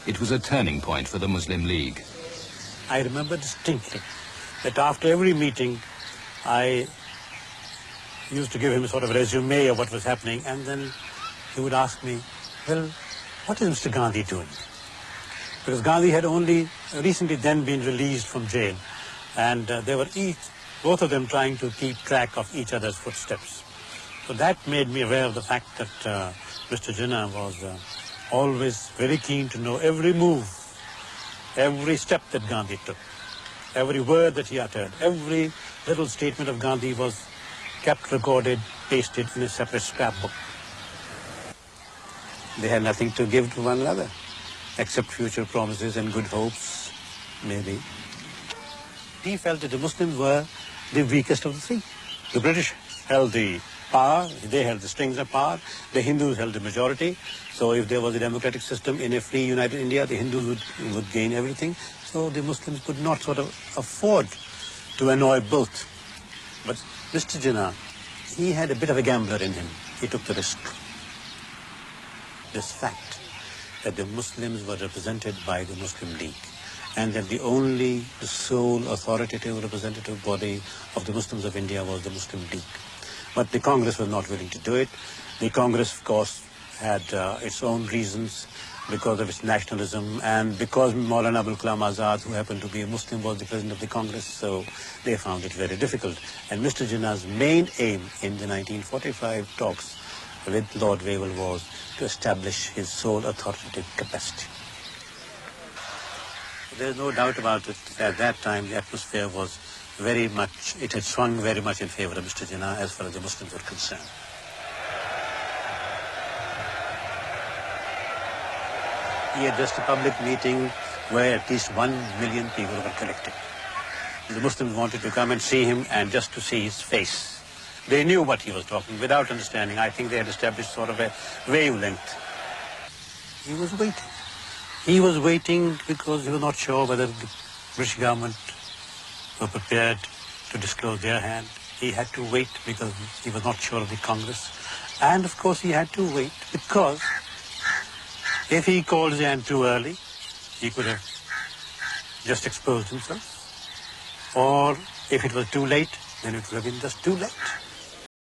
It was a turning point for the Muslim League. I remember distinctly that after every meeting, I used to give him a sort of resume of what was happening, and then he would ask me, well, what is Mr. Gandhi doing? Because Gandhi had only recently then been released from jail, and they were both of them trying to keep track of each other's footsteps. So that made me aware of the fact that Mr. Jinnah was always very keen to know every move, every step that Gandhi took, every word that he uttered, every little statement of Gandhi was kept recorded, pasted in a separate scrapbook. They had nothing to give to one another, except future promises and good hopes, maybe. He felt that the Muslims were the weakest of the three. The British held the power, they held the strings of power, the Hindus held the majority. So if there was a democratic system in a free united India, the Hindus would gain everything. So the Muslims could not sort of afford to annoy both. But Mr. Jinnah, he had a bit of a gambler in him. He took the risk. This fact that the Muslims were represented by the Muslim League, and that the sole authoritative representative body of the Muslims of India was the Muslim League. But the Congress was not willing to do it. The Congress, of course, had its own reasons because of its nationalism and because Maulana Abul Kalam Azad, who happened to be a Muslim, was the president of the Congress, so they found it very difficult. And Mr. Jinnah's main aim in the 1945 talks with Lord Wavell was to establish his sole authoritative capacity. There's no doubt about it. At that time, the atmosphere was very much, it had swung very much in favor of Mr. Jinnah as far as the Muslims were concerned. He addressed a public meeting where at least 1 million people were collected. The Muslims wanted to come and see him and just to see his face. They knew what he was talking without understanding. I think they had established sort of a wavelength. He was waiting. He was waiting because he was not sure whether the British government were prepared to disclose their hand. He had to wait because he was not sure of the Congress. And of course he had to wait because if he called his hand too early, he could have just exposed himself. Or if it was too late, then it would have been just too late.